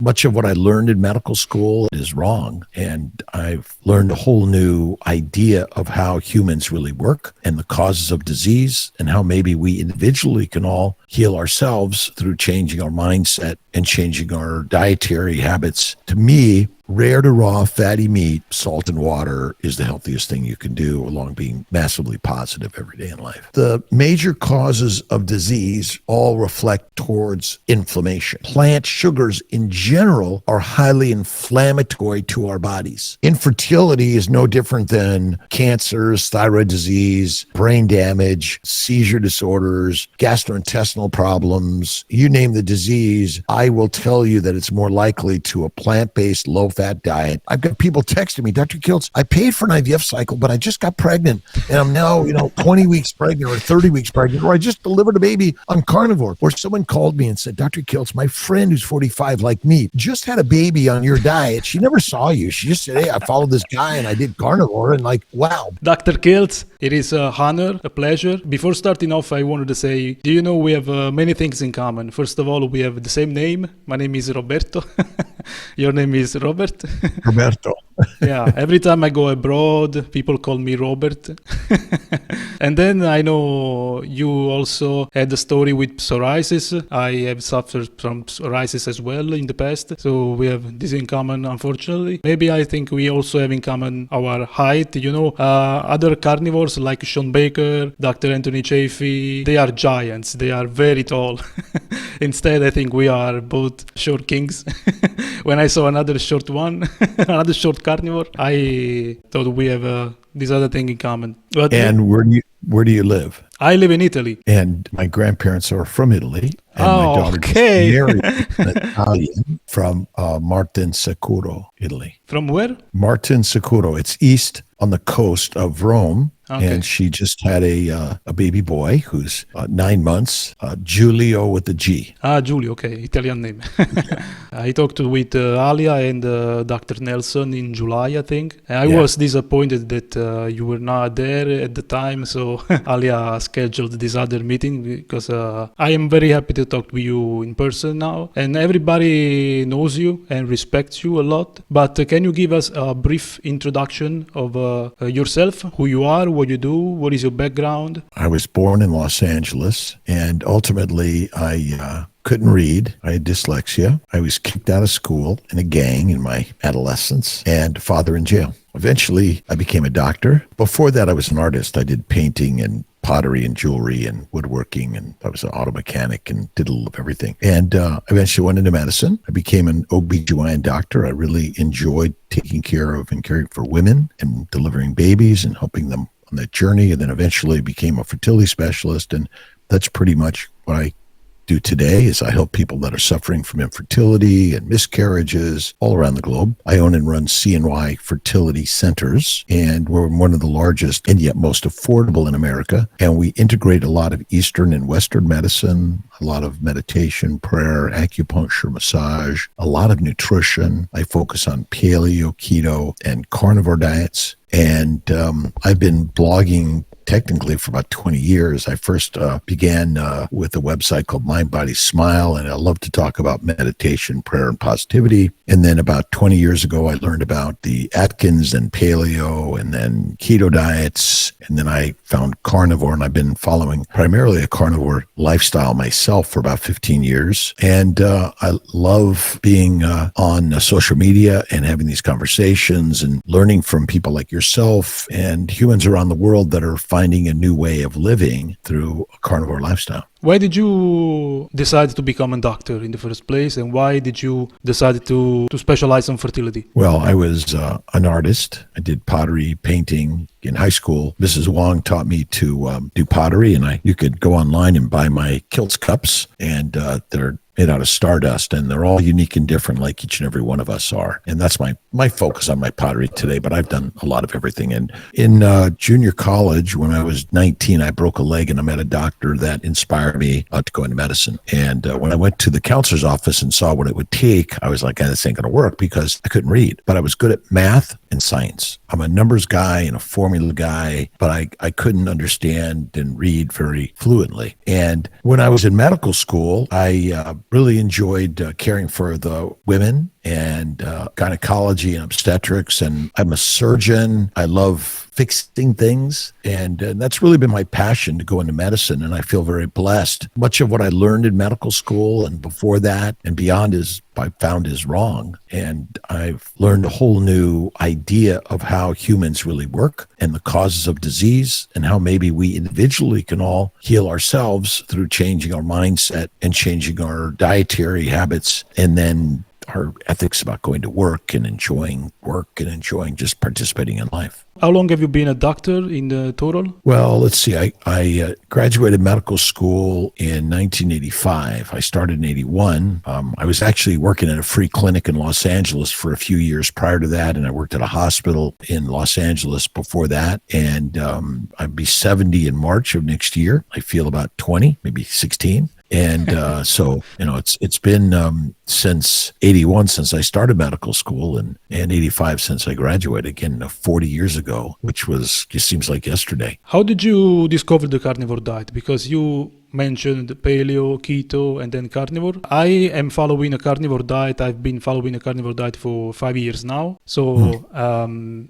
much of what I learned in medical school is wrong. And I've learned a whole new idea of how humans really work and the causes of disease and how maybe we individually can all heal ourselves through changing our mindset and changing our dietary habits. To me, rare to raw fatty meat, salt and water is the healthiest thing you can do, along being massively positive every day in life. The major causes of disease all reflect towards inflammation. Plant sugars in general are highly inflammatory to our bodies. Infertility is no different than cancers, thyroid disease, brain damage, seizure disorders, gastrointestinal problems. You name the disease, I will tell you that it's more likely to a plant-based, low-fat diet. I've got people texting me, Dr. Kiltz, I paid for an IVF cycle, but I just got pregnant and I'm now, 20 weeks pregnant or 30 weeks pregnant, or I just delivered a baby on carnivore. Or someone called me and said, Dr. Kiltz, my friend who's 45 like me just had a baby on your diet. She never saw you. She just said, hey, I followed this guy and I did carnivore, and wow. Dr. Kiltz, it is an honor, a pleasure. Before starting off, I wanted to say, do you know we have many things in common? First of all, we have the same name. My name is Roberto. Your name is Robert? Roberto. Yeah, every time I go abroad, people call me Robert. And then I know you also had a story with psoriasis. I have suffered from psoriasis as well in the past. So we have this in common, unfortunately. Maybe I think we also have in common our height. Other carnivores like Sean Baker, Dr. Anthony Chaffee, they are giants. They are very tall. Instead, I think we are both short kings. When I saw another short one, another short carnivore, I thought we have this other thing in common. But and where do you live? I live in Italy. And my grandparents are from Italy. And my daughter married an Italian from Martinsicuro, Italy. From where? Martinsicuro. It's east on the coast of Rome. Okay. And she just had a baby boy who's 9 months, Giulio with the G. Giulio, okay, Italian name. I talked with Alia and Dr. Nelson in July, I think. I was disappointed that you were not there at the time, so Alia scheduled this other meeting because I am very happy to talk with you in person now. And everybody knows you and respects you a lot. But can you give us a brief introduction of yourself, who you are, what you do, what is your background? I was born in Los Angeles, and ultimately I couldn't read. I had dyslexia. I was kicked out of school in a gang in my adolescence, and father in jail. Eventually, I became a doctor. Before that, I was an artist. I did painting and pottery and jewelry and woodworking, and I was an auto mechanic and did a little of everything. And eventually went into medicine. I became an OB/GYN doctor. I really enjoyed taking care of and caring for women and delivering babies and helping them on that journey, and then eventually became a fertility specialist. And that's pretty much what I do today, is I help people that are suffering from infertility and miscarriages all around the globe. I own and run CNY fertility centers, and we're one of the largest and yet most affordable in America. And we integrate a lot of Eastern and Western medicine, a lot of meditation, prayer, acupuncture, massage, a lot of nutrition. I focus on paleo, keto, and carnivore diets. And I've been blogging technically for about 20 years. I first began with a website called Mind, Body, Smile, and I love to talk about meditation, prayer, and positivity. And then about 20 years ago, I learned about the Atkins and paleo and then keto diets. And then I found carnivore, and I've been following primarily a carnivore lifestyle myself for about 15 years. And I love being on social media and having these conversations and learning from people like yourself and humans around the world that are finding a new way of living through a carnivore lifestyle. Why did you decide to become a doctor in the first place, and why did you decide to specialize on fertility? Well, I was an artist. I did pottery, painting in high school. Mrs. Wong taught me to do pottery, and you could go online and buy my Kiltz cups, and they're made out of stardust, and they're all unique and different, like each and every one of us are. And that's my focus on my pottery today, but I've done a lot of everything. And in junior college, when I was 19, I broke a leg, and I met a doctor that inspired inspired me to go into medicine. And when I went to the counselor's office and saw what it would take, I was like, this ain't going to work because I couldn't read. But I was good at math and science. I'm a numbers guy and a formula guy, but I couldn't understand and read very fluently. And when I was in medical school, I really enjoyed caring for the women and gynecology and obstetrics. And I'm a surgeon. I love fixing things. And that's really been my passion to go into medicine. And I feel very blessed. Much of what I learned in medical school and before that and beyond I found is wrong. And I've learned a whole new idea of how humans really work and the causes of disease and how maybe we individually can all heal ourselves through changing our mindset and changing our dietary habits, and then our ethics about going to work and enjoying just participating in life. How long have you been a doctor in total? Well, let's see. I graduated medical school in 1985. I started in 81. I was actually working at a free clinic in Los Angeles for a few years prior to that, and I worked at a hospital in Los Angeles before that. And I'd be 70 in March of next year. I feel about 20, maybe 16. And so, it's been since 81 since I started medical school, and 85 since I graduated, again, 40 years ago, which just seems like yesterday. How did you discover the carnivore diet? Because you mentioned paleo, keto, and then carnivore. I am following a carnivore diet. I've been following a carnivore diet for 5 years now. So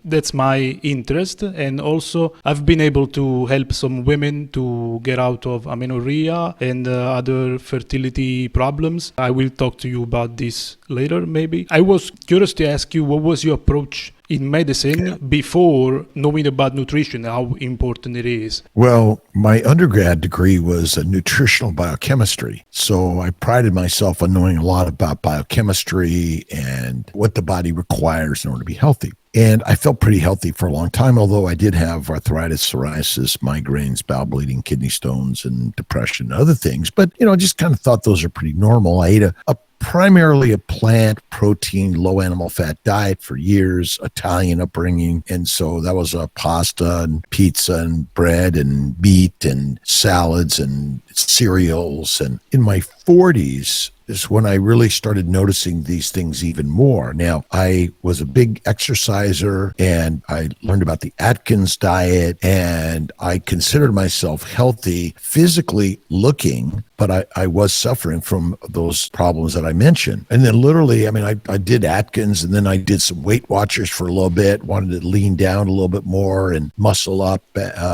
that's my interest. And also I've been able to help some women to get out of amenorrhea and other fertility problems. I will talk to you about this later, maybe. I was curious to ask you, what was your approach in medicine before knowing about nutrition, how important it is? Well, my undergrad degree was a nutritional biochemistry. So I prided myself on knowing a lot about biochemistry and what the body requires in order to be healthy. And I felt pretty healthy for a long time, although I did have arthritis, psoriasis, migraines, bowel bleeding, kidney stones, and depression and other things. But, I just kind of thought those are pretty normal. I ate primarily a plant, protein, low animal fat diet for years, Italian upbringing. And so that was pasta and pizza and bread and meat and salads and cereals. And in my 40s is when I really started noticing these things even more. Now, I was a big exerciser and I learned about the Atkins diet, and I considered myself healthy, physically looking, but I was suffering from those problems that I mentioned. And then literally, I did Atkins, and then I did some Weight Watchers for a little bit, wanted to lean down a little bit more and muscle up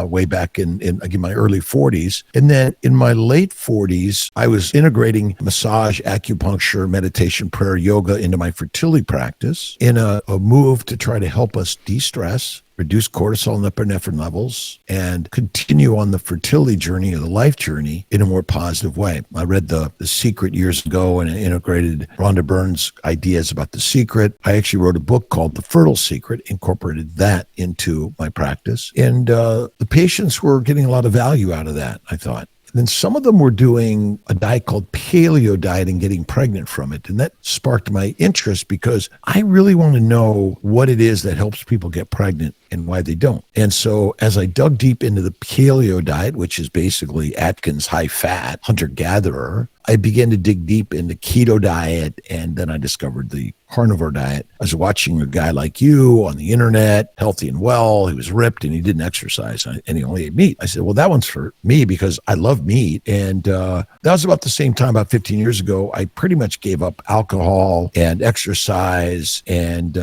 way back in again, my early 40s. And then in my late 40s, I was integrating massage, acupuncture, meditation, prayer, yoga into my fertility practice in a move to try to help us de-stress, reduce cortisol and epinephrine levels, and continue on the fertility journey or the life journey in a more positive way. I read The Secret years ago and integrated Rhonda Byrne's ideas about The Secret. I actually wrote a book called The Fertile Secret, incorporated that into my practice. And the patients were getting a lot of value out of that, I thought. Then some of them were doing a diet called paleo diet and getting pregnant from it. And that sparked my interest because I really want to know what it is that helps people get pregnant and why they don't. And so as I dug deep into the paleo diet, which is basically Atkins high fat, hunter-gatherer, I began to dig deep into keto diet, and then I discovered the carnivore diet. I was watching a guy like you on the internet, healthy and well. He was ripped and he didn't exercise and he only ate meat. I said, well, that one's for me because I love meat. And that was about the same time, about 15 years ago, I pretty much gave up alcohol and exercise and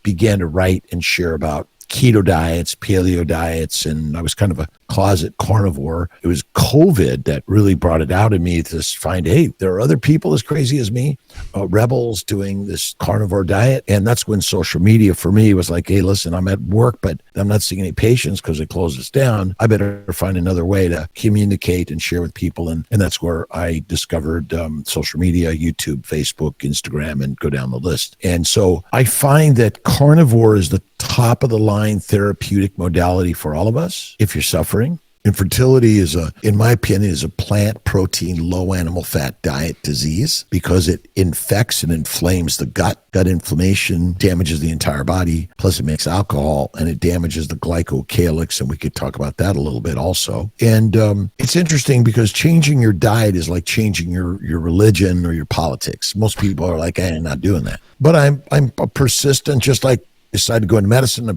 began to write and share about keto diets, paleo diets, and I was kind of a closet carnivore. It was COVID that really brought it out in me to find, hey, there are other people as crazy as me, rebels doing this carnivore diet. And that's when social media for me was like, hey, listen, I'm at work, but I'm not seeing any patients because it closes down. I better find another way to communicate and share with people. And that's where I discovered social media, YouTube, Facebook, Instagram, and go down the list. And so I find that carnivore is the top of the line therapeutic modality for all of us if you're suffering. Infertility in my opinion, is a plant protein, low animal fat diet disease because it infects and inflames the gut. Gut inflammation damages the entire body. Plus it makes alcohol and it damages the glycocalyx. And we could talk about that a little bit also. And it's interesting because changing your diet is like changing your religion or your politics. Most people are like, I'm not doing that. But I'm a persistent, just like decided to go into medicine. I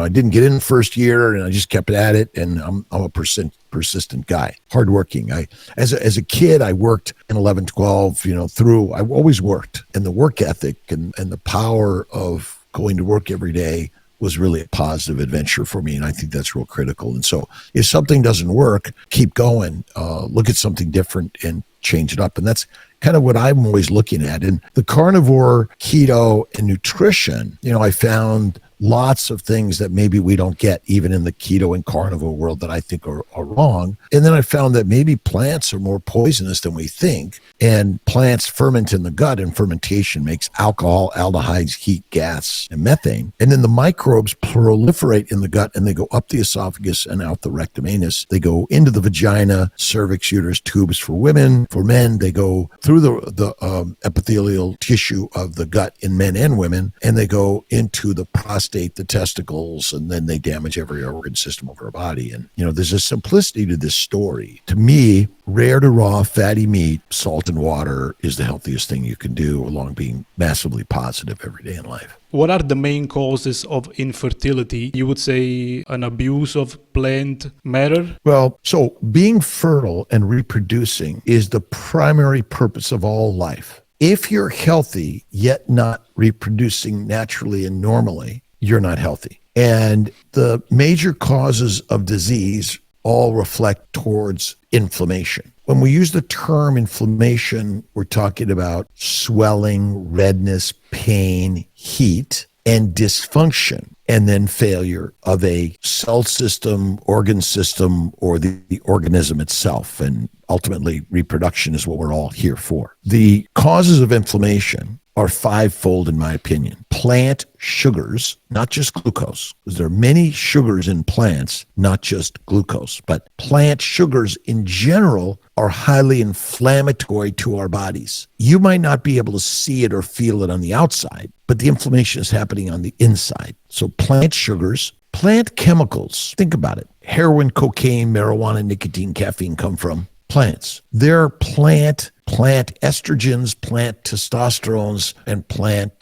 didn't get in the first year and I just kept at it. And I'm a persistent guy, hardworking. As a kid, I worked in 11, 12, I always worked. And the work ethic and the power of going to work every day was really a positive adventure for me. And I think that's real critical. And so if something doesn't work, keep going, look at something different and change it up. And that's kind of what I'm always looking at. And the carnivore, keto, and nutrition, I found lots of things that maybe we don't get even in the keto and carnivore world that I think are wrong. And then I found that maybe plants are more poisonous than we think. And plants ferment in the gut, and fermentation makes alcohol, aldehydes, heat, gas, and methane. And then the microbes proliferate in the gut and they go up the esophagus and out the rectum anus. They go into the vagina, cervix, uterus, tubes for women. For men, they go through the epithelial tissue of the gut in men and women, and they go into the prostate, the testicles, and then they damage every organ system of our body. And, there's a simplicity to this story. To me, rare to raw fatty meat, salt and water is the healthiest thing you can do, along being massively positive every day in life. What are the main causes of infertility? You would say an abuse of plant matter? Well, so being fertile and reproducing is the primary purpose of all life. If you're healthy, yet not reproducing naturally and normally, you're not healthy. And the major causes of disease all reflect towards inflammation. When we use the term inflammation, we're talking about swelling, redness, pain, heat, and dysfunction, and then failure of a cell system, organ system, or the organism itself. And ultimately, reproduction is what we're all here for. The causes of inflammation are fivefold, in my opinion. Plant sugars, not just glucose, because there are many sugars in plants, not just glucose, but plant sugars in general are highly inflammatory to our bodies. You might not be able to see it or feel it on the outside, but the inflammation is happening on the inside. So plant sugars, plant chemicals, think about it. Heroin, cocaine, marijuana, nicotine, caffeine come from plants. They're plant estrogens, plant testosterones, and plant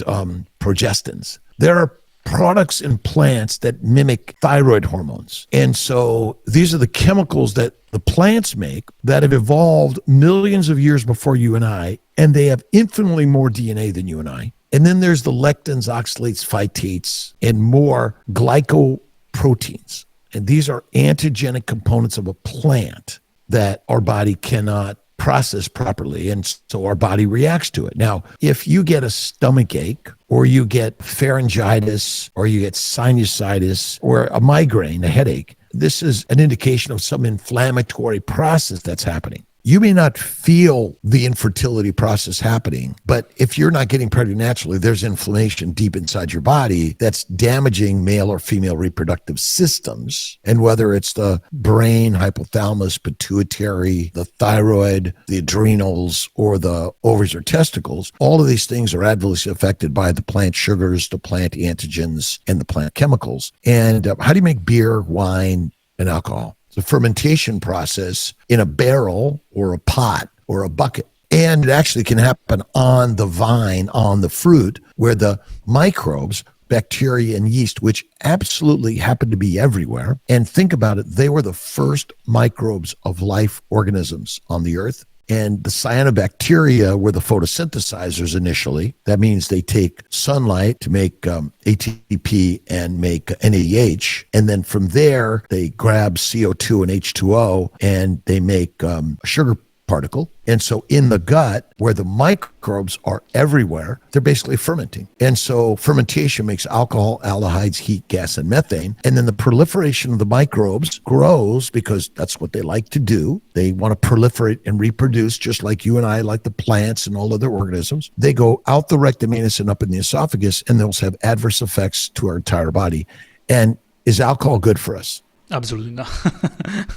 progestins. There are products in plants that mimic thyroid hormones. And so these are the chemicals that the plants make that have evolved millions of years before you and I, and they have infinitely more DNA than you and I. And then there's the lectins, oxalates, phytates, and more glycoproteins. And these are antigenic components of a plant that our body cannot process properly, and so our body reacts to it. Now, if you get a stomach ache, or you get pharyngitis, or you get sinusitis, or a migraine, a headache, this is an indication of some inflammatory process that's happening. You may not feel the infertility process happening, but if you're not getting pregnant naturally, there's inflammation deep inside your body that's damaging male or female reproductive systems. And whether it's the brain, hypothalamus, pituitary, the thyroid, the adrenals, or the ovaries or testicles, all of these things are adversely affected by the plant sugars, the plant antigens, and the plant chemicals. And how do you make beer, wine, and alcohol? It's a fermentation process in a barrel or a pot or a bucket. And it actually can happen on the vine, on the fruit, where the microbes, bacteria and yeast, which absolutely happen to be everywhere. And think about it, they were the first microbes of life organisms on the earth. And the cyanobacteria were the photosynthesizers initially. That means they take sunlight to make ATP and make NADH. And then from there, they grab CO2 and H2O and they make a sugar particle. And so in the gut, where the microbes are everywhere, they're basically fermenting. And so fermentation makes alcohol, aldehydes, heat, gas, and methane. And then the proliferation of the microbes grows because that's what they like to do. They want to proliferate and reproduce just like you and I, like the plants and all other organisms. They go out the rectum anus and up in the esophagus, and they'll have adverse effects to our entire body. And is alcohol good for us? Absolutely not.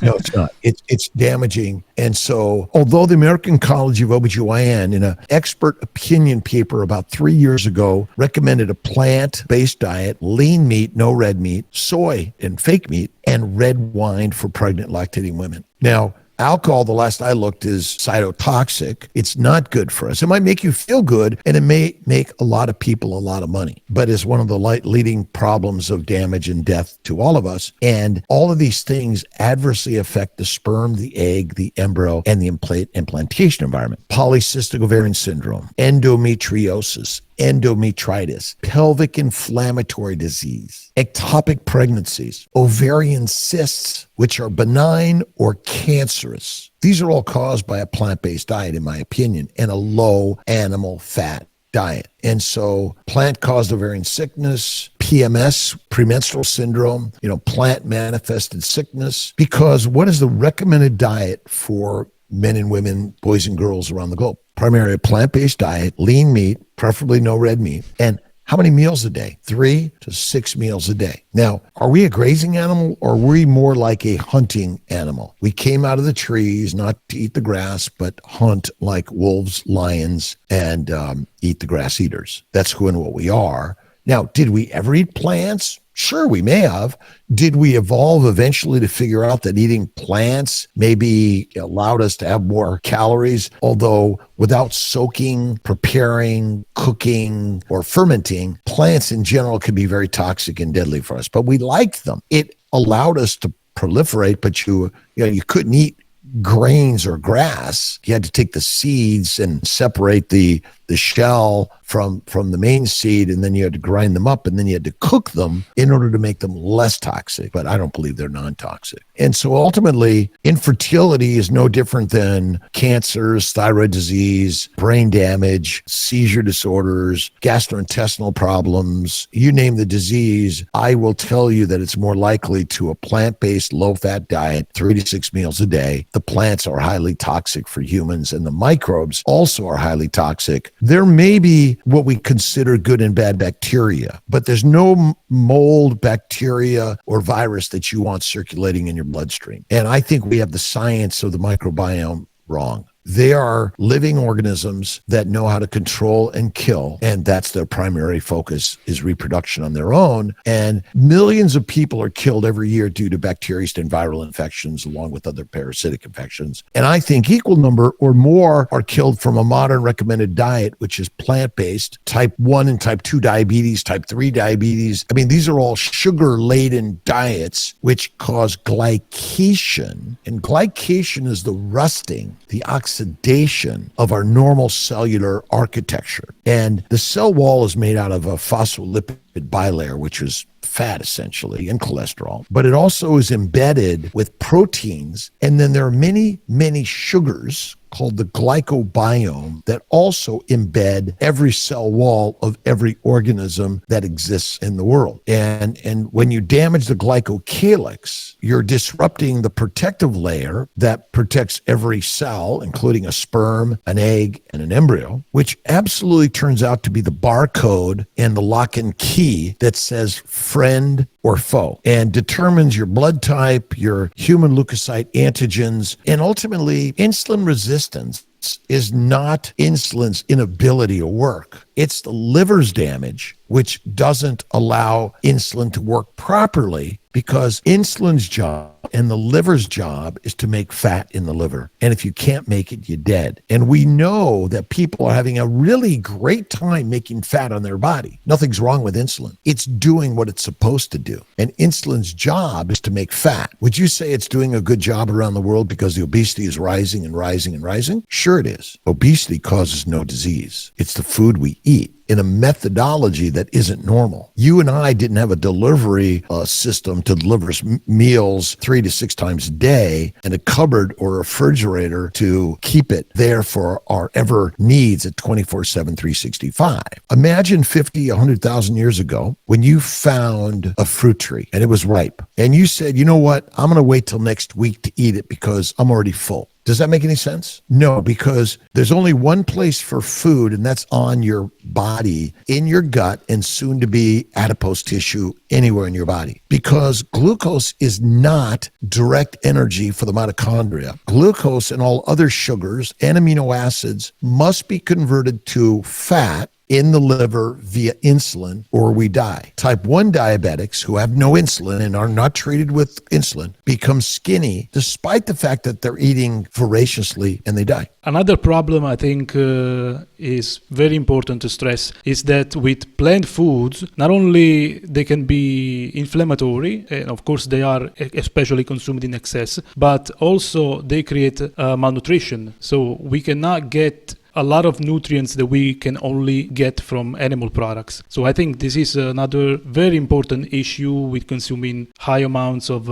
No, it's not. It's damaging. And so, although the American College of OBGYN, in an expert opinion paper about 3 years ago, recommended a plant-based diet, lean meat, no red meat, soy and fake meat, and red wine for pregnant lactating women. Now, alcohol, the last I looked, is cytotoxic. It's not good for us. It might make you feel good, and it may make a lot of people a lot of money, but it's one of the leading problems of damage and death to all of us. And all of these things adversely affect the sperm, the egg, the embryo, and the implantation environment. Polycystic ovarian syndrome, endometriosis, endometritis, pelvic inflammatory disease, ectopic pregnancies, ovarian cysts, which are benign or cancerous. These are all caused by a plant-based diet, in my opinion, and a low animal fat diet. And so plant-caused ovarian sickness, PMS, premenstrual syndrome, plant manifested sickness, because what is the recommended diet for men and women, boys and girls around the globe? Primarily a plant-based diet, lean meat, preferably no red meat, and how many meals a day? 3 to 6 meals a day. Now, are we a grazing animal, or are we more like a hunting animal? We came out of the trees not to eat the grass, but hunt like wolves, lions, and eat the grass eaters. That's who and what we are. Now, did we ever eat plants? Sure, we may have. Did we evolve eventually to figure out that eating plants maybe allowed us to have more calories? Although without soaking, preparing, cooking, or fermenting, plants in general can be very toxic and deadly for us. But we liked them. It allowed us to proliferate, but you couldn't eat grains or grass. You had to take the seeds and separate the shell from the main seed, and then you had to grind them up, and then you had to cook them in order to make them less toxic. But I don't believe they're non-toxic. And so ultimately, infertility is no different than cancers, thyroid disease, brain damage, seizure disorders, gastrointestinal problems. You name the disease, I will tell you that it's more likely to a plant-based, low-fat diet, 3 to 6 meals a day. The plants are highly toxic for humans, and the microbes also are highly toxic. There may be what we consider good and bad bacteria, but there's no mold, bacteria, or virus that you want circulating in your bloodstream. And I think we have the science of the microbiome wrong. They are living organisms that know how to control and kill, and that's their primary focus, is reproduction on their own. And millions of people are killed every year due to bacterial and viral infections, along with other parasitic infections. And I think equal number or more are killed from a modern recommended diet, which is plant-based, type 1 and type 2 diabetes, type 3 diabetes. I mean, these are all sugar-laden diets which cause glycation. And glycation is the rusting, the oxidation of our normal cellular architecture. And the cell wall is made out of a phospholipid bilayer, which is fat essentially, and cholesterol, but it also is embedded with proteins. And then there are many, many sugars called the glycobiome that also embed every cell wall of every organism that exists in the world. And when you damage the glycocalyx, you're disrupting the protective layer that protects every cell, including a sperm, an egg, and an embryo, which absolutely turns out to be the barcode and the lock and key that says friend or foe, and determines your blood type, your human leukocyte antigens, and ultimately insulin resistance is not insulin's inability to work. It's the liver's damage, which doesn't allow insulin to work properly, because insulin's job and the liver's job is to make fat in the liver. And if you can't make it, you're dead. And we know that people are having a really great time making fat on their body. Nothing's wrong with insulin. It's doing what it's supposed to do. And insulin's job is to make fat. Would you say it's doing a good job around the world because the obesity is rising and rising and rising? Sure it is. Obesity causes no disease. It's the food we eat in a methodology that isn't normal. You and I didn't have a delivery system to deliver us meals 3 to 6 times a day, and a cupboard or a refrigerator to keep it there for our ever needs at 24/7, 365. Imagine 50, 100,000 years ago when you found a fruit tree and it was ripe, and you said, you know what, I'm going to wait till next week to eat it because I'm already full. Does that make any sense? No, because there's only one place for food, and that's on your body, in your gut, and soon to be adipose tissue anywhere in your body because glucose is not direct energy for the mitochondria. Glucose and all other sugars and amino acids must be converted to fat in the liver via insulin or we die. Type 1 diabetics who have no insulin and are not treated with insulin become skinny despite the fact that they're eating voraciously and they die. Another problem I think is very important to stress is that with plant foods, not only they can be inflammatory, and of course they are especially consumed in excess, but also they create malnutrition. So we cannot get a lot of nutrients that we can only get from animal products. So I think this is another very important issue with consuming high amounts of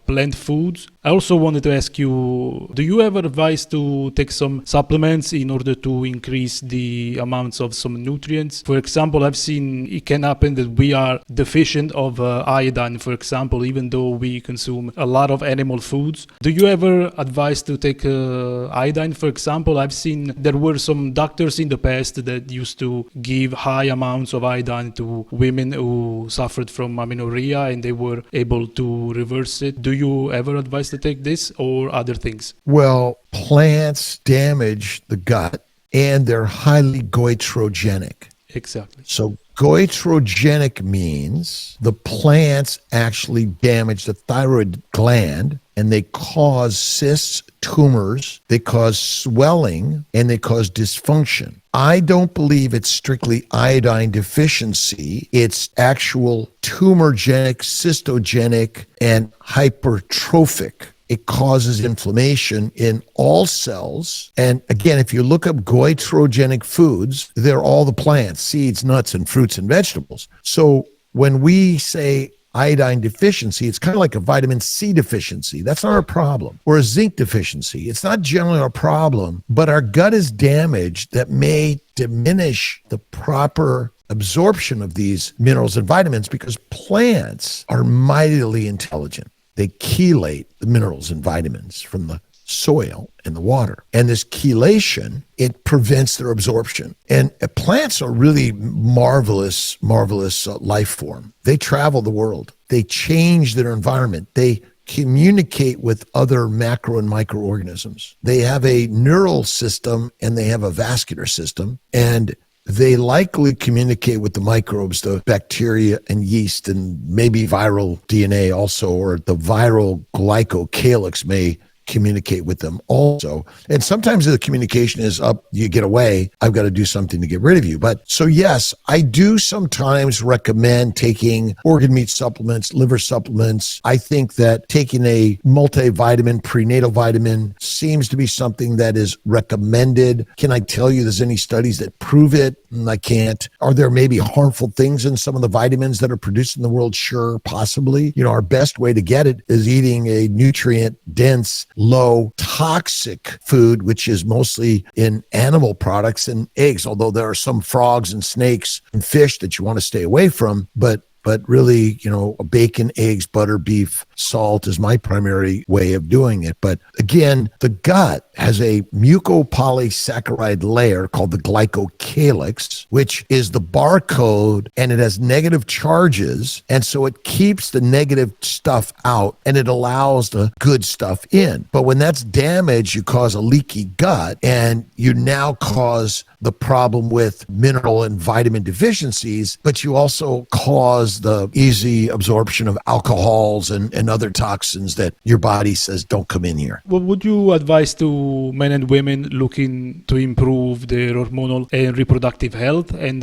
plant foods. I also wanted to ask you, do you ever advise to take some supplements in order to increase the amounts of some nutrients? For example, I've seen it can happen that we are deficient of iodine, for example, even though we consume a lot of animal foods. Do you ever advise to take iodine, for example? I've seen there were some doctors in the past that used to give high amounts of iodine to women who suffered from amenorrhea and they were able to reverse it. Do you ever advise to take this or other things? Well, plants damage the gut and they're highly goitrogenic. Exactly. So goitrogenic means the plants actually damage the thyroid gland and they cause cysts, tumors, they cause swelling, and they cause dysfunction. I don't believe it's strictly iodine deficiency. It's actual tumorgenic, cystogenic, and hypertrophic. It causes inflammation in all cells. And again, if you look up goitrogenic foods, they're all the plants, seeds, nuts, and fruits and vegetables. So when we say iodine deficiency, it's kind of like a vitamin C deficiency. That's not our problem. Or a zinc deficiency. It's not generally our problem, but our gut is damaged that may diminish the proper absorption of these minerals and vitamins because plants are mightily intelligent. They chelate the minerals and vitamins from the soil and the water. And this chelation, it prevents their absorption. And plants are really marvelous life form. They travel the world. They change their environment. They communicate with other macro and microorganisms. They have a neural system and they have a vascular system. And they likely communicate with the microbes, the bacteria and yeast, and maybe viral DNA also, or the viral glycocalyx may communicate with them also. And sometimes the communication is up, you get away, I've got to do something to get rid of you. But so yes, I do sometimes recommend taking organ meat supplements, liver supplements. I think that taking a multivitamin, prenatal vitamin seems to be something that is recommended. Can I tell you there's any studies that prove it? I can't. Are there maybe harmful things in some of the vitamins that are produced in the world? Sure, possibly. You know, our best way to get it is eating a nutrient dense, low toxic food, which is mostly in animal products and eggs, although there are some frogs and snakes and fish that you want to stay away from. But really, you know, bacon, eggs, butter, beef, salt is my primary way of doing it. But again, the gut has a mucopolysaccharide layer called the glycocalyx, which is the barcode, and it has negative charges. And so it keeps the negative stuff out and it allows the good stuff in. But when that's damaged, you cause a leaky gut and you now cause the problem with mineral and vitamin deficiencies, but you also cause the easy absorption of alcohols and other toxins that your body says don't come in here. What would you advise to men and women looking to improve their hormonal and reproductive health? And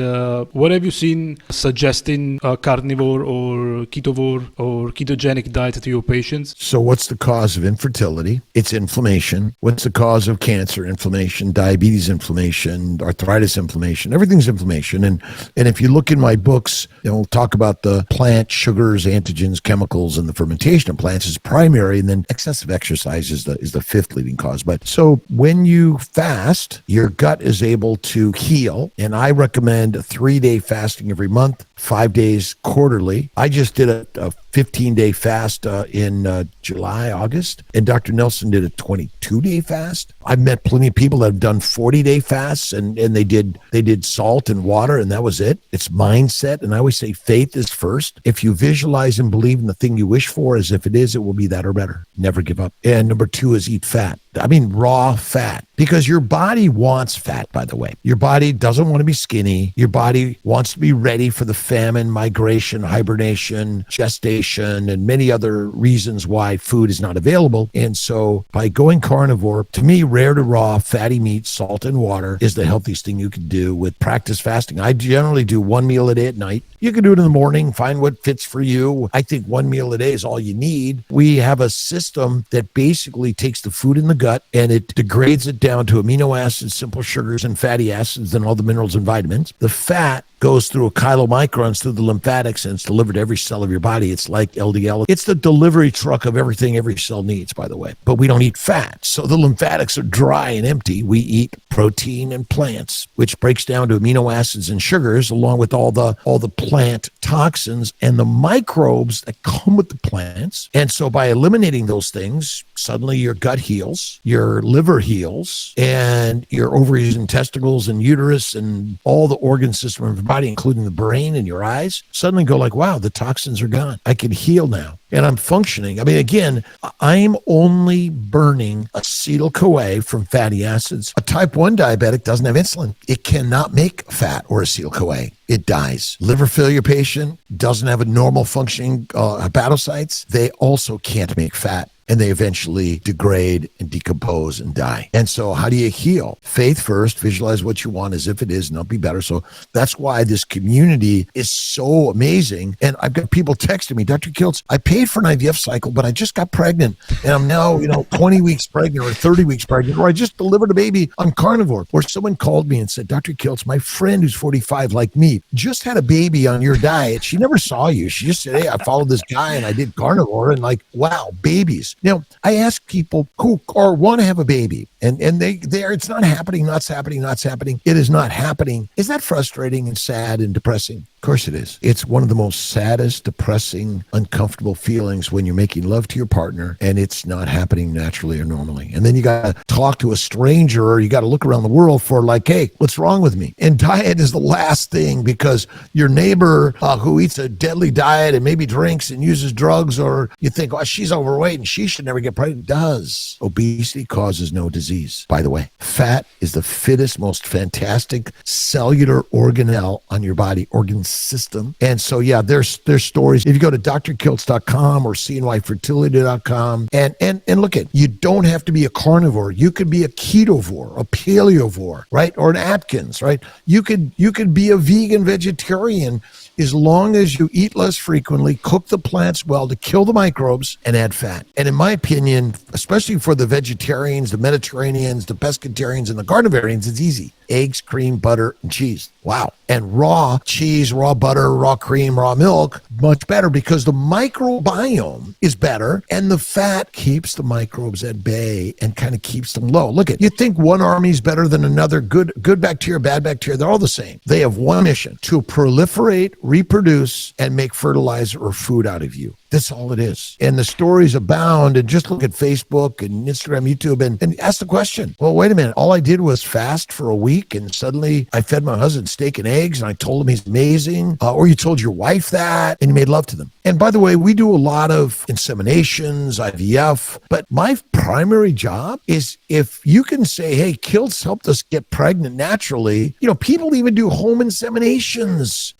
what have you seen suggesting a carnivore or ketovore or ketogenic diet to your patients? So what's the cause of infertility? It's inflammation. What's the cause of cancer? Inflammation, diabetes, inflammation, arthritis, inflammation. Everything's inflammation. And if you look in my books, we'll talk about the plant sugars, antigens, chemicals, and the fermentation of plants is primary, and then excessive exercise is the fifth leading cause. But so when you fast, your gut is able to heal, and I recommend a 3-day fasting every month, 5 days quarterly. I just did a 15-day fast in July, August, and Dr. Nelson did a 22-day fast. I've met plenty of people that have done 40-day fasts, and they did salt and water, and that was it. It's mindset, and I always say faith is first. If you visualize and believe in the thing you wish for, as if it is, it will be that or better. Never give up. And number 2 is eat fat. I mean, raw fat, because your body wants fat, by the way. Your body doesn't want to be skinny. Your body wants to be ready for the famine, migration, hibernation, gestation, and many other reasons why food is not available. And so by going carnivore, to me, rare to raw, fatty meat, salt, and water is the healthiest thing you can do with practice fasting. I generally do 1 meal a day at night. You can do it in the morning, find what fits for you. I think 1 meal a day is all you need. We have a system that basically takes the food in the gut and it degrades it down to amino acids, simple sugars, and fatty acids, and all the minerals and vitamins. The fat goes through chylomicrons through the lymphatics, and it's delivered to every cell of your body. It's like LDL. It's the delivery truck of everything every cell needs, by the way. But we don't eat fat. So the lymphatics are dry and empty. We eat protein and plants, which breaks down to amino acids and sugars, along with all the plant toxins and the microbes that come with the plants. And so by eliminating those things, suddenly your gut heals, your liver heals, and your ovaries and testicles and uterus and all the organ system of your body, including the brain and your eyes, suddenly go like, wow, the toxins are gone. I can heal now. And I'm functioning. I mean, again, I'm only burning acetyl-CoA from fatty acids. A type 1 diabetic doesn't have insulin. It cannot make fat or acetyl-CoA. It dies. Liver failure patient doesn't have a normal functioning hepatocytes. They also can't make fat. And they eventually degrade and decompose and die. And so how do you heal? Faith first, visualize what you want as if it is, and it'll be better. So that's why this community is so amazing. And I've got people texting me, Dr. Kiltz, I paid for an IVF cycle, but I just got pregnant. And I'm now, 20 weeks pregnant or 30 weeks pregnant, or I just delivered a baby on carnivore. Or someone called me and said, Dr. Kiltz, my friend who's 45 like me just had a baby on your diet. She never saw you. She just said, hey, I followed this guy and I did carnivore, and like, wow, babies. I ask people who want to have a baby, and it's not happening, not happening. It is not happening. Is that frustrating and sad and depressing? Of course it is. It's one of the most saddest, depressing, uncomfortable feelings when you're making love to your partner and it's not happening naturally or normally. And then you got to talk to a stranger, or you got to look around the world for like, hey, what's wrong with me? And diet is the last thing, because your neighbor who eats a deadly diet and maybe drinks and uses drugs, or you think, oh, she's overweight and she should never get pregnant. Does. Obesity causes no disease. By the way, fat is the fittest, most fantastic cellular organelle on your body, organ system. And so, yeah, there's stories. If you go to drkiltz.com or cnyfertility.com and look at, you don't have to be a carnivore. You could be a ketovore, a paleovore, right? Or an Atkins, right? You could be a vegan vegetarian, as long as you eat less frequently, cook the plants well to kill the microbes, and add fat. And in my opinion, especially for the vegetarians, the Mediterraneans, the pescatarians, and the carnivarians, it's easy. Eggs, cream, butter, and cheese. Wow. And raw cheese, raw butter, raw cream, raw milk, much better, because the microbiome is better and the fat keeps the microbes at bay and kind of keeps them low. Look at, you think one army is better than another, good bacteria, bad bacteria, they're all the same. They have one mission: to proliferate, reproduce, and make fertilizer or food out of you. That's all it is. And the stories abound. And just look at Facebook and Instagram, YouTube, and ask the question, well, wait a minute. All I did was fast for a week, and suddenly I fed my husband steak and eggs, and I told him he's amazing. Or you told your wife that, and you made love to them. And by the way, we do a lot of inseminations, IVF, but my primary job is, if you can say, hey, Kiltz helped us get pregnant naturally, people even do home inseminations,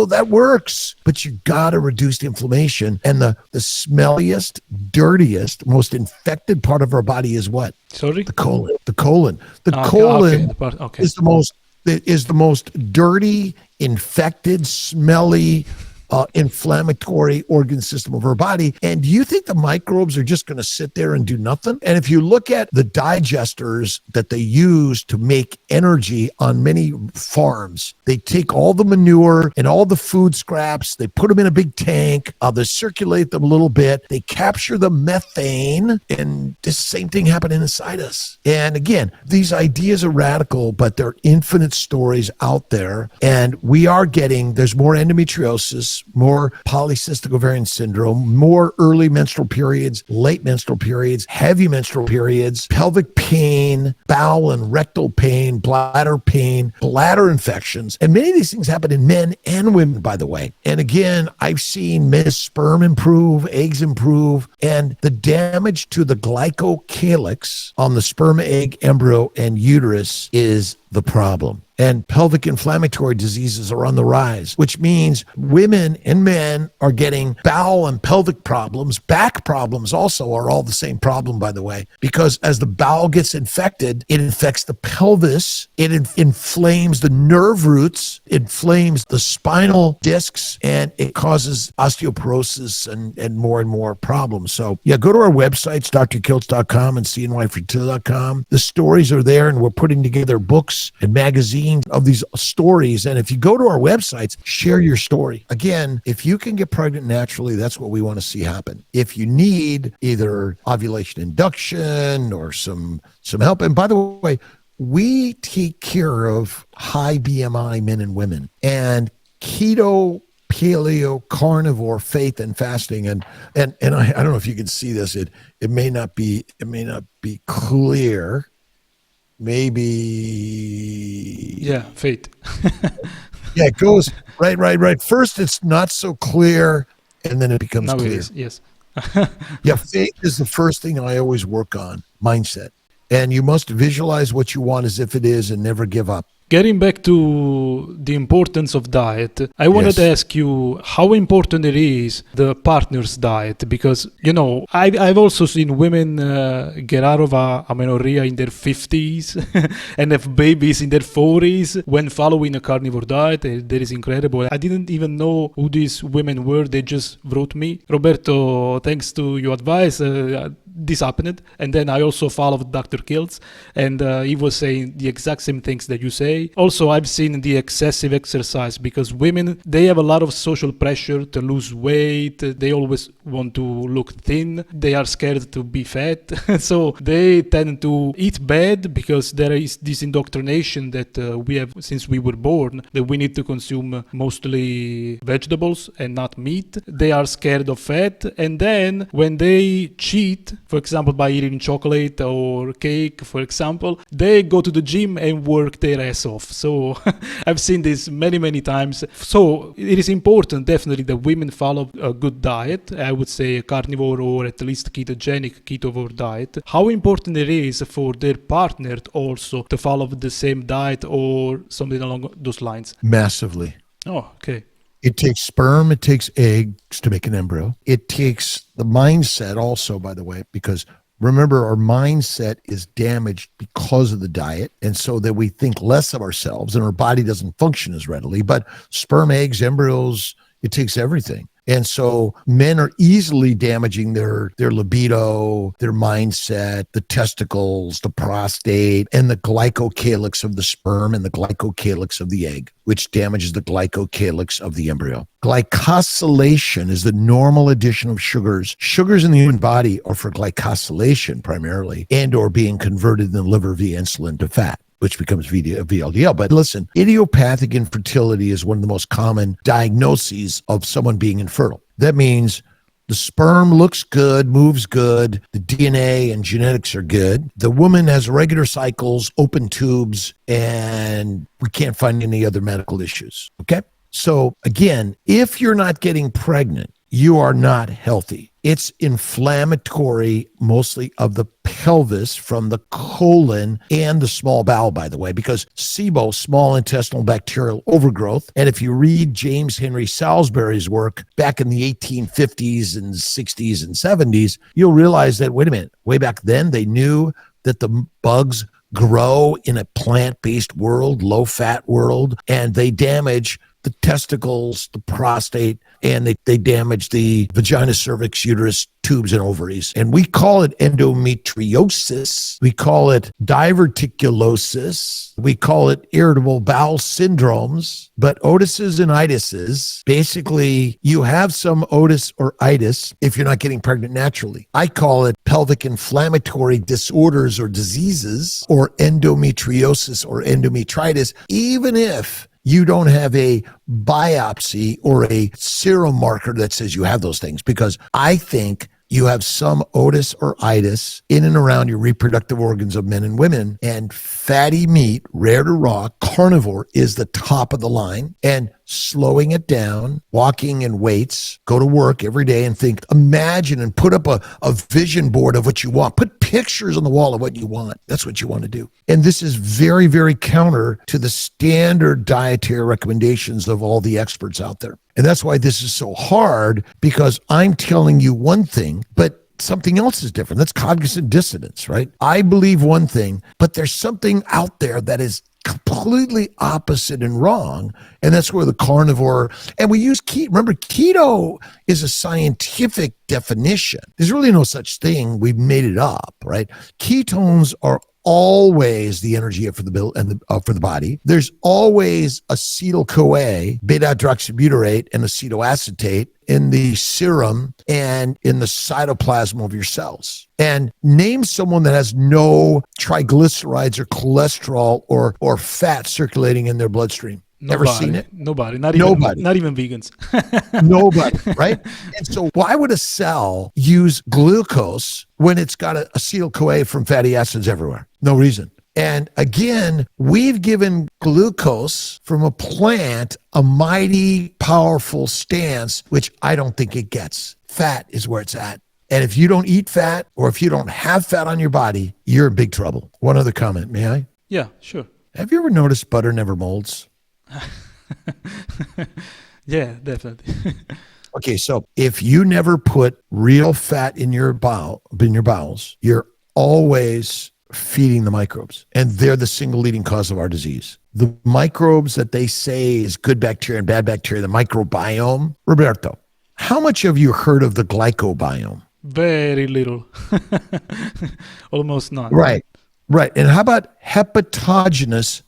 that works, but you got to reduce the inflammation. And the smelliest, dirtiest, most infected part of our body is what? Sorry? The colon. The colon. The colon is the most dirty, infected, smelly, inflammatory organ system of our body. And do you think the microbes are just going to sit there and do nothing? And if you look at the digesters that they use to make energy on many farms, they take all the manure and all the food scraps, they put them in a big tank, they circulate them a little bit, they capture the methane, and this same thing happening inside us. And again, these ideas are radical, but there are infinite stories out there. And we are there's more endometriosis, PCOS, more polycystic ovarian syndrome, more early menstrual periods, late menstrual periods, heavy menstrual periods, pelvic pain, bowel and rectal pain, bladder infections. And many of these things happen in men and women, by the way. And again, I've seen men's sperm improve, eggs improve, and the damage to the glycocalyx on the sperm, egg, embryo, and uterus is the problem. And pelvic inflammatory diseases are on the rise, which means women and men are getting bowel and pelvic problems. Back problems also are all the same problem, by the way, because as the bowel gets infected, it infects the pelvis, it inflames the nerve roots, inflames the spinal discs, and it causes osteoporosis and more problems. So yeah, go to our websites, drkiltz.com and cnyfertility.com. The stories are there, and we're putting together books and magazines of these stories. And if you go to our websites, share your story. Again, if you can get pregnant naturally, that's what we want to see happen. If you need either ovulation induction or some help, and by the way, we take care of high BMI men and women, and keto, paleo, carnivore, faith, and fasting. And I don't know if you can see this. It may not be clear. Maybe. Yeah, faith. Yeah, it goes right. First, it's not so clear, and then it becomes now clear. It is, yes. Yeah, faith is the first thing I always work on, mindset. And you must visualize what you want as if it is and never give up. Getting back to the importance of diet, I wanted to ask you how important it is, the partner's diet, because, I've also seen women get out of amenorrhea in their 50s and have babies in their 40s when following a carnivore diet. That is incredible. I didn't even know who these women were. They just wrote me, Roberto, thanks to your advice, this happened. And then I also followed Dr. Kiltz, and he was saying the exact same things that you say. Also, I've seen the excessive exercise, because women, they have a lot of social pressure to lose weight. They always want to look thin. They are scared to be fat. So they tend to eat bad, because there is this indoctrination that we have since we were born, that we need to consume mostly vegetables and not meat. They are scared of fat. And then when they cheat, for example, by eating chocolate or cake, for example, they go to the gym and work their ass off. So I've seen this many times. So it is important, definitely, that women follow a good diet. I would say a carnivore or at least ketogenic, ketovore diet. How important it is for their partner also to follow the same diet or something along those lines? Massively. Oh, okay. It takes sperm, it takes eggs to make an embryo. It takes the mindset also, by the way, because remember, our mindset is damaged because of the diet. And so that we think less of ourselves and our body doesn't function as readily. But sperm, eggs, embryos, it takes everything. And so men are easily damaging their libido, their mindset, the testicles, the prostate, and the glycocalyx of the sperm and the glycocalyx of the egg, which damages the glycocalyx of the embryo. Glycosylation is the normal addition of sugars. Sugars in the human body are for glycosylation primarily, and or being converted in the liver via insulin to fat, which becomes VLDL. But listen, idiopathic infertility is one of the most common diagnoses of someone being infertile. That means the sperm looks good, moves good, the DNA and genetics are good. The woman has regular cycles, open tubes, and we can't find any other medical issues. Okay? So again, if you're not getting pregnant, you are not healthy. It's inflammatory, mostly of the pelvis from the colon and the small bowel, by the way, because SIBO, small intestinal bacterial overgrowth. And if you read James Henry Salisbury's work back in the 1850s and 60s and 70s, you'll realize that, wait a minute, way back then, they knew that the bugs grow in a plant-based world, low-fat world, and they damage the testicles, the prostate, and they damage the vagina, cervix, uterus, tubes, and ovaries. And we call it endometriosis. We call it diverticulosis. We call it irritable bowel syndromes. But otises and itises, basically, you have some otis or itis if you're not getting pregnant naturally. I call it pelvic inflammatory disorders or diseases, or endometriosis or endometritis, even if you don't have a biopsy or a serum marker that says you have those things, because I think you have some otis or itis in and around your reproductive organs of men and women, and fatty meat, rare to raw, carnivore is the top of the line. And slowing it down, walking in weights, go to work every day and think, imagine and put up a vision board of what you want. Put pictures on the wall of what you want. That's what you want to do. And this is very, very counter to the standard dietary recommendations of all the experts out there. And that's why this is so hard, because I'm telling you one thing, but something else is different. That's cognitive dissonance, right? I believe one thing, but there's something out there that is completely opposite and wrong. And that's where the carnivore, and we use keto. Remember, keto is a scientific definition. There's really no such thing. We've made it up, right? Ketones are always the energy for the body. There's always acetyl-CoA, beta-hydroxybutyrate, and acetoacetate in the serum and in the cytoplasm of your cells. And name someone that has no triglycerides or cholesterol or fat circulating in their bloodstream. Ever seen it? Nobody. Not even vegans. Nobody, right? And so why would a cell use glucose when it's got acetyl-CoA from fatty acids everywhere? No reason. And again, we've given glucose from a plant a mighty powerful stance, which I don't think it gets. Fat is where it's at. And if you don't eat fat, or if you don't have fat on your body, you're in big trouble. One other comment, may I? Yeah, sure. Have you ever noticed butter never molds? Yeah, definitely. Okay, so if you never put real fat in your bowels, you're always feeding the microbes, and they're the single leading cause of our disease. The microbes that they say is good bacteria and bad bacteria, the microbiome. Roberto, how much have you heard of the glycobiome? Very little. Almost none. Right. And how about hepatogenous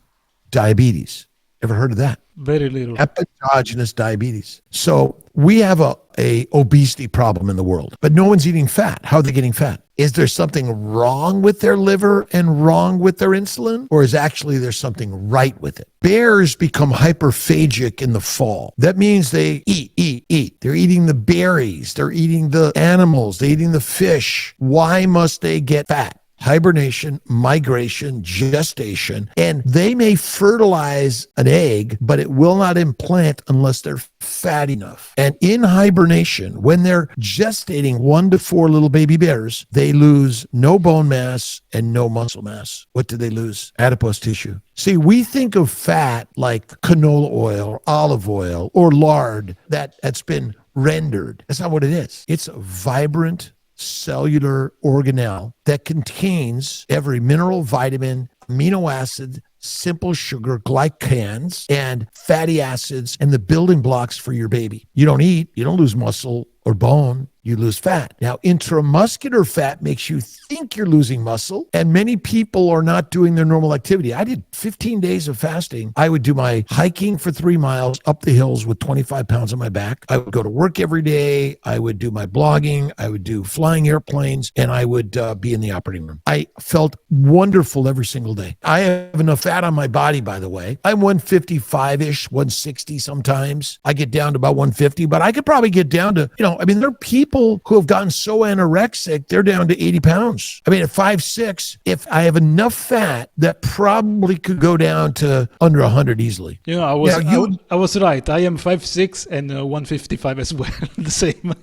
diabetes? Ever heard of that? Very little. Hepatogenous diabetes. So we have a obesity problem in the world, but no one's eating fat. How are they getting fat? Is there something wrong with their liver and wrong with their insulin? Or is actually there something right with it? Bears become hyperphagic in the fall. That means they eat. They're eating the berries. They're eating the animals. They're eating the fish. Why must they get fat? Hibernation, migration, gestation, and they may fertilize an egg, but it will not implant unless they're fat enough. And in hibernation, when they're gestating 1 to 4 little baby bears, they lose no bone mass and no muscle mass. What do they lose? Adipose tissue. See, we think of fat like canola oil or olive oil or lard that's been rendered. That's not what it is. It's a vibrant cellular organelle that contains every mineral, vitamin, amino acid, simple sugar, glycans, and fatty acids, and the building blocks for your baby. You don't eat, you don't lose muscle or bone, you lose fat. Now, intramuscular fat makes you think you're losing muscle, and many people are not doing their normal activity. I did 15 days of fasting. I would do my hiking for 3 miles up the hills with 25 pounds on my back. I would go to work every day. I would do my blogging. I would do flying airplanes, and I would be in the operating room. I felt wonderful every single day. I have enough fat on my body, by the way. I'm 155-ish, 160 sometimes. I get down to about 150, but I could probably get down to, there are people who have gotten so anorexic, they're down to 80 pounds. At 5'6", if I have enough fat, that probably could go down to under 100 easily. I was right. I am 5'6" and 155 as well. The same.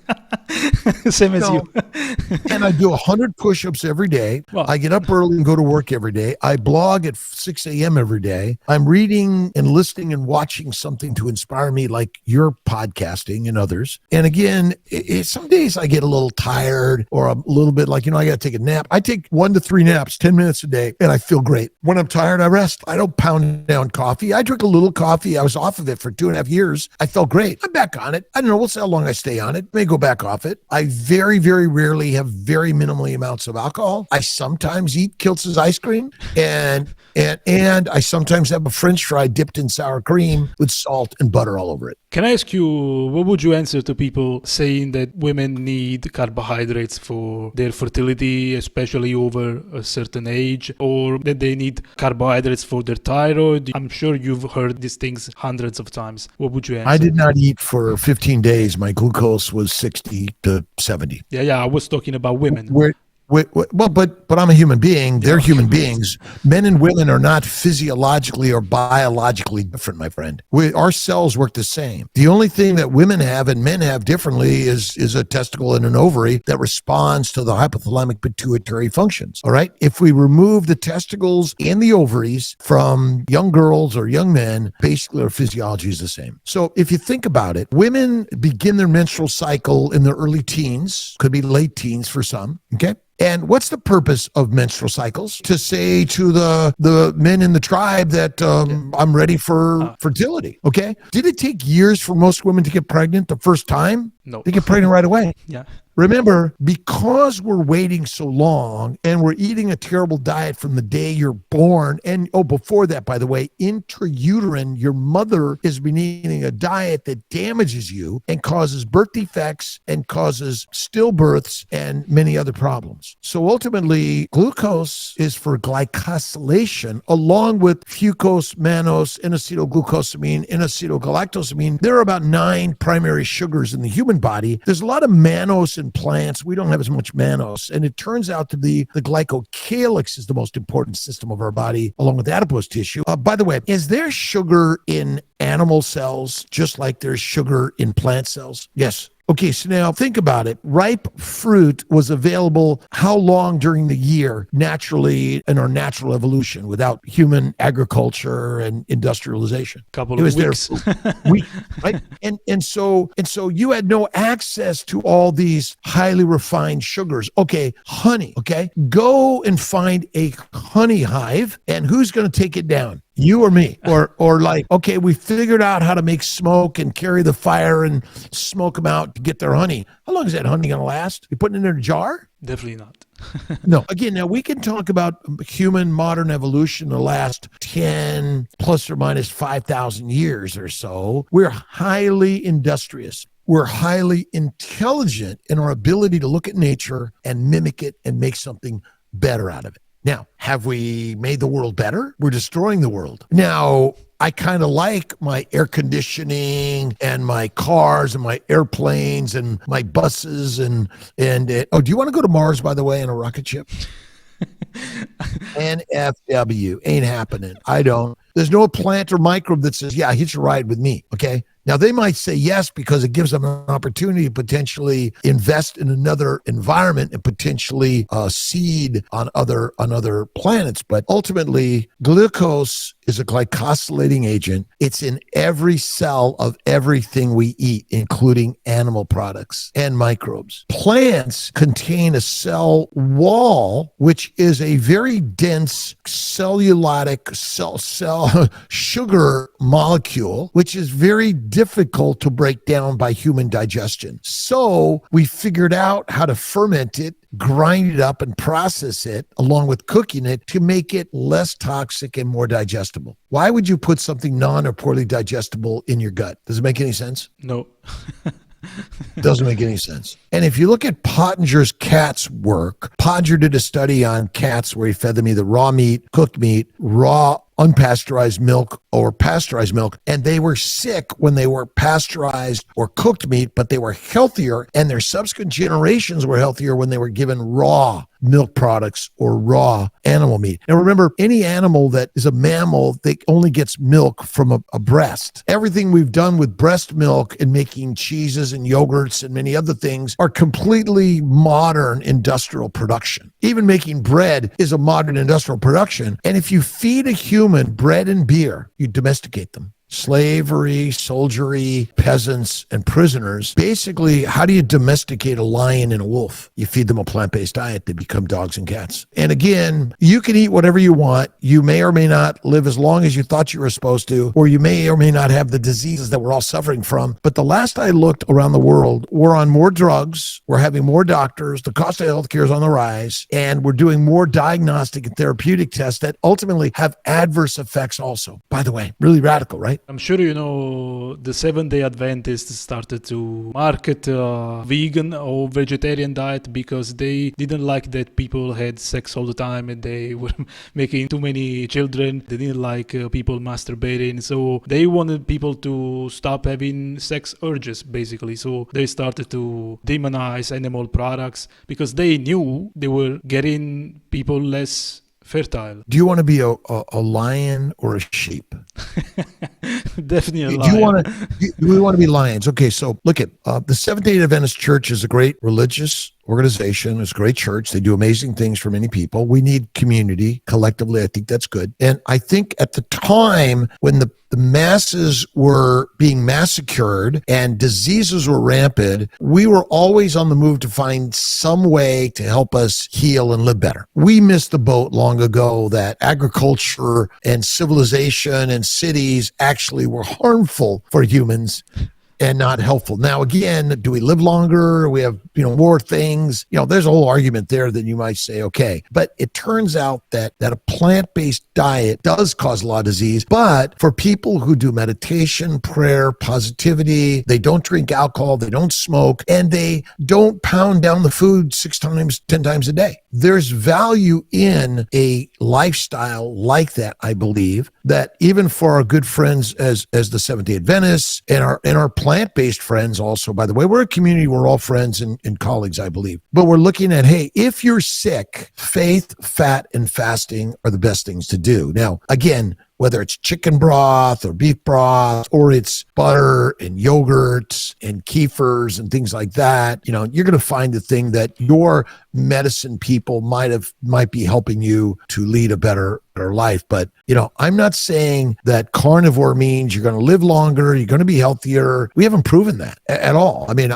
Same as you. And I do 100 push-ups every day. Well, I get up early and go to work every day. I blog at 6 a.m. every day. I'm reading and listening and watching something to inspire me, like your podcasting and others. And again, some days I get a little tired, or I'm a little bit like, I got to take a nap. I take 1 to 3 naps, 10 minutes a day, and I feel great. When I'm tired, I rest. I don't pound down coffee. I drink a little coffee. I was off of it for 2.5 years. I felt great. I'm back on it. I don't know. We'll see how long I stay on it. May go back off it. it. I very, very rarely have very minimally amounts of alcohol. I sometimes eat Kiltz's ice cream, and I sometimes have a French fry dipped in sour cream with salt and butter all over it. Can I ask you, what would you answer to people saying that women need carbohydrates for their fertility, especially over a certain age, or that they need carbohydrates for their thyroid? I'm sure you've heard these things hundreds of times. What would you answer? I did not eat for 15 days. My glucose was 60 to 70. Yeah, I was talking about women. Well, but I'm a human being. They're human beings. Men and women are not physiologically or biologically different, my friend. Our cells work the same. The only thing that women have and men have differently is a testicle and an ovary that responds to the hypothalamic pituitary functions. All right. If we remove the testicles and the ovaries from young girls or young men, basically our physiology is the same. So if you think about it, women begin their menstrual cycle in their early teens, could be late teens for some. Okay. And what's the purpose of menstrual cycles? To say to the men in the tribe that I'm ready for fertility, okay? Did it take years for most women to get pregnant the first time? No. They get pregnant right away. Yeah. Remember, because we're waiting so long and we're eating a terrible diet from the day you're born, and before that, by the way, intrauterine, your mother has been eating a diet that damages you and causes birth defects and causes stillbirths and many other problems. So ultimately, glucose is for glycosylation along with fucose, mannose, N-acetylglucosamine, N-acetylgalactosamine. There are about 9 primary sugars in the human body. There's a lot of mannose in plants. We don't have as much mannose. And it turns out to be the glycocalyx is the most important system of our body, along with adipose tissue. By the way, is there sugar in animal cells just like there's sugar in plant cells? Yes. Okay, so now think about it. Ripe fruit was available how long during the year naturally in our natural evolution without human agriculture and industrialization? Couple of weeks. Week, right? And so you had no access to all these highly refined sugars. Okay, honey, okay? Go and find a honey hive, and who's going to take it down? You or me? Or like, okay, we figured out how to make smoke and carry the fire and smoke them out to get their honey. How long is that honey going to last? You putting it in a jar? Definitely not. No. Again, now we can talk about human modern evolution the last 10 plus or minus 5,000 years or so. We're highly industrious. We're highly intelligent in our ability to look at nature and mimic it and make something better out of it. Now, have we made the world better? We're destroying the world. Now, I kind of like my air conditioning and my cars and my airplanes and my buses and do you want to go to Mars, by the way, in a rocket ship? NFW, ain't happening. I don't. There's no plant or microbe that says, yeah, hitch a ride with me, okay? Now, they might say yes because it gives them an opportunity to potentially invest in another environment and potentially seed on other planets. But ultimately, glucose is a glycosylating agent. It's in every cell of everything we eat, including animal products and microbes. Plants contain a cell wall, which is a very dense cellulotic cell sugar molecule, which is very difficult to break down by human digestion. So we figured out how to ferment it, grind it up and process it along with cooking it to make it less toxic and more digestible. Why would you put something non or poorly digestible in your gut? Does it make any sense? No. Doesn't make any sense. And if you look at Pottinger's cat's work, Pottinger did a study on cats where he fed them either raw meat, cooked meat, raw unpasteurized milk or pasteurized milk, and they were sick when they were pasteurized or cooked meat, but they were healthier, and their subsequent generations were healthier when they were given raw milk products or raw animal meat. Now remember, any animal that is a mammal, they only gets milk from a breast. Everything we've done with breast milk in making cheeses and yogurts and many other things are completely modern industrial production. Even making bread is a modern industrial production. And if you feed a human bread and beer, you domesticate them. slavery, soldiery, peasants, and prisoners. Basically, how do you domesticate a lion and a wolf? You feed them a plant-based diet, they become dogs and cats. And again, you can eat whatever you want. You may or may not live as long as you thought you were supposed to, or you may or may not have the diseases that we're all suffering from. But the last I looked around the world, we're on more drugs, we're having more doctors, the cost of healthcare is on the rise, and we're doing more diagnostic and therapeutic tests that ultimately have adverse effects also. By the way, really radical, right? I'm sure you know the Seventh-day Adventists started to market vegan or vegetarian diet because they didn't like that people had sex all the time and they were making too many children. They didn't like people masturbating. So they wanted people to stop having sex urges, basically. So they started to demonize animal products because they knew they were getting people less fertile. Do you want to be a lion or a sheep? Definitely a Do lion. we want to be lions? Okay, so look at the Seventh-day Adventist Church is a great religious organization. It's a great church. They do amazing things for many people. We need community collectively. I think that's good. And I think at the time when the masses were being massacred and diseases were rampant, we were always on the move to find some way to help us heal and live better. We missed the boat long ago that agriculture and civilization and cities actually were harmful for humans and not helpful. Now, again, do we live longer? We have, more things. There's a whole argument there that you might say, okay. But it turns out that a plant-based diet does cause a lot of disease. But for people who do meditation, prayer, positivity, they don't drink alcohol, they don't smoke, and they don't pound down the food 6 times, 10 times a day. There's value in a lifestyle like that, I believe, that even for our good friends as the Seventh-day Adventists and our plant-based friends also, by the way, we're a community, we're all friends and colleagues, I believe. But we're looking at, hey, if you're sick, faith, fat, and fasting are the best things to do. Now, again, whether it's chicken broth or beef broth, or it's butter and yogurts and kefirs and things like that, you're going to find the thing that your medicine people might be helping you to lead a better life. But, I'm not saying that carnivore means you're going to live longer, you're going to be healthier. We haven't proven that at all. I mean,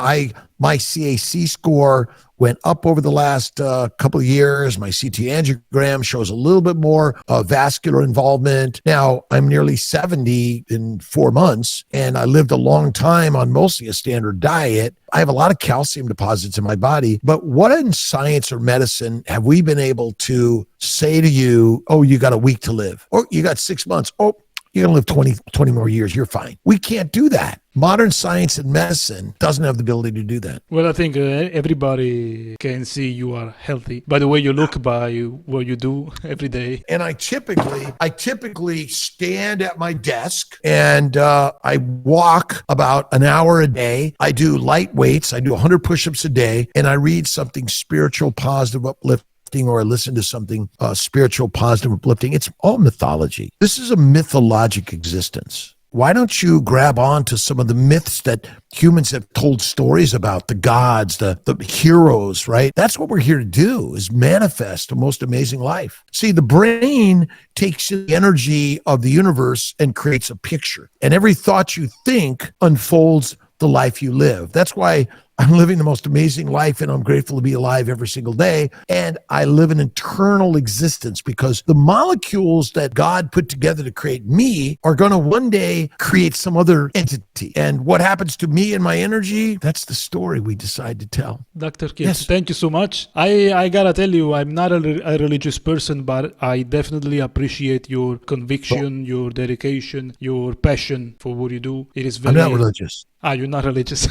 my CAC score went up over the last couple of years. My CT angiogram shows a little bit more vascular involvement. Now, I'm nearly 70 in 4 months, and I lived a long time on mostly a standard diet. I have a lot of calcium deposits in my body, but what in science or medicine have we been able to say to you, oh, you got a week to live, or you got 6 months, oh, you're going to live 20 more years, you're fine. We can't do that. Modern science and medicine doesn't have the ability to do that. Well, I think everybody can see you are healthy by the way you look, by what you do every day. And I typically stand at my desk and I walk about an hour a day. I do light weights. I do 100 push-ups a day, and I read something spiritual, positive, uplifting, or I listen to something spiritual, positive, uplifting. It's all mythology. This is a mythologic existence. Why don't you grab on to some of the myths that humans have told stories about, the gods, the heroes, right? That's what we're here to do, is manifest the most amazing life. See, the brain takes the energy of the universe and creates a picture. And every thought you think unfolds the life you live. That's why I'm living the most amazing life, and I'm grateful to be alive every single day. And I live an eternal existence because the molecules that God put together to create me are going to one day create some other entity. And what happens to me and my energy, that's the story we decide to tell. Dr. Kidd, Yes. Thank you so much. I gotta tell you, I'm not a religious person, but I definitely appreciate your conviction, your dedication, your passion for what you do. It is very... I'm not religious. You're not religious.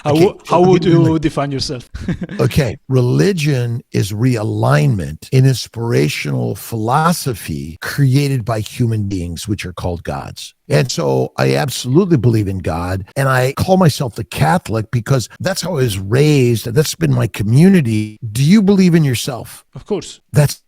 Okay, How would you define yourself? Okay, religion is realignment, an inspirational philosophy created by human beings, which are called gods. And so I absolutely believe in God, and I call myself a Catholic because that's how I was raised, and that's been my community. Do you believe in yourself? Of course. That's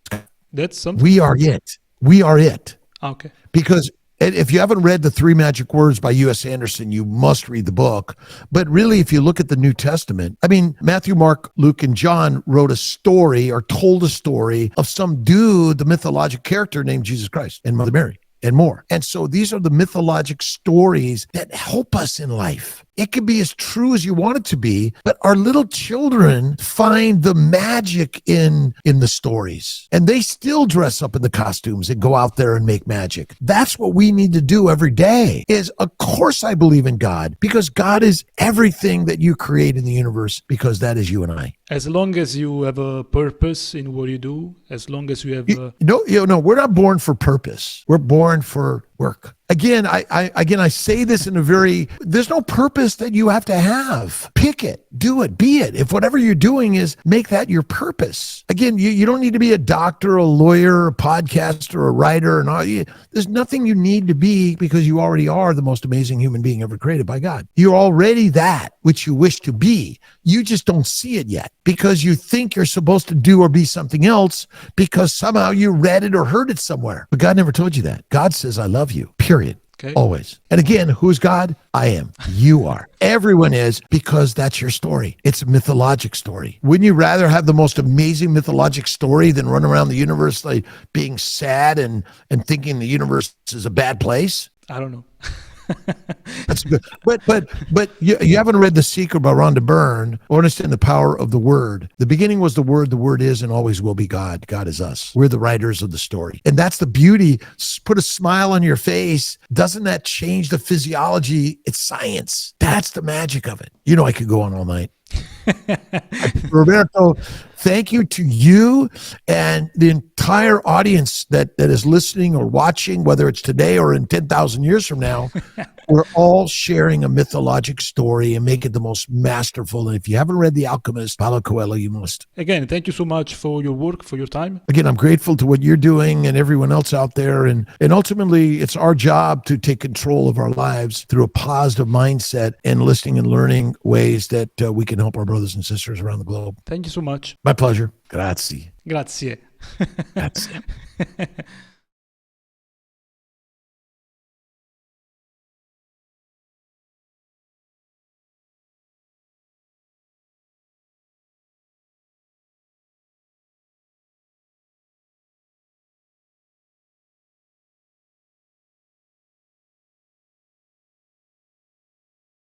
something. we are it. We are it. Okay. Because if you haven't read The Three Magic Words by U.S. Anderson, you must read the book. But really, if you look at the New Testament, I mean, Matthew, Mark, Luke, and John wrote a story or told a story of some dude, the mythological character named Jesus Christ and Mother Mary. and more. And so these are the mythologic stories that help us in life. It can be as true as you want it to be, but our little children find the magic in the stories. And they still dress up in the costumes and go out there and make magic. That's what we need to do every day is, of course, I believe in God, because God is everything that you create in the universe, because that is you and I. As long as you have a purpose in what you do, as long as you have No, we're not born for purpose. We're born for work. Again, I say this in a very, there's no purpose that you have to have. Pick it, do it, be it. If whatever you're doing is, make that your purpose. Again, you don't need to be a doctor, a lawyer, a podcaster, a writer, and all. There's nothing you need to be, because you already are the most amazing human being ever created by God. You're already that which you wish to be. You just don't see it yet, because you think you're supposed to do or be something else, because somehow you read it or heard it somewhere. But God never told you that. God says, I love you, period. Okay. Always. And again, who's God? I am. You are. Everyone is, because that's your story. It's a mythologic story. Wouldn't you rather have the most amazing mythologic story than run around the universe like being sad and thinking the universe is a bad place? I don't know. That's good. But you haven't read The Secret by Rhonda Byrne or understand the power of the word. The beginning was the word is and always will be God. God is us. We're the writers of the story. And that's the beauty. Put a smile on your face. Doesn't that change the physiology? It's science. That's the magic of it. You know, I could go on all night. Roberto, thank you to you and the entire audience that is listening or watching, whether it's today or in 10,000 years from now. We're all sharing a mythologic story and make it the most masterful. And if you haven't read The Alchemist, Paulo Coelho, you must. Again, thank you so much for your work, for your time. Again, I'm grateful to what you're doing and everyone else out there. And ultimately, it's our job to take control of our lives through a positive mindset and listening and learning ways that we can help our brothers and sisters around the globe. Thank you so much. My pleasure. Grazie. Grazie. Grazie.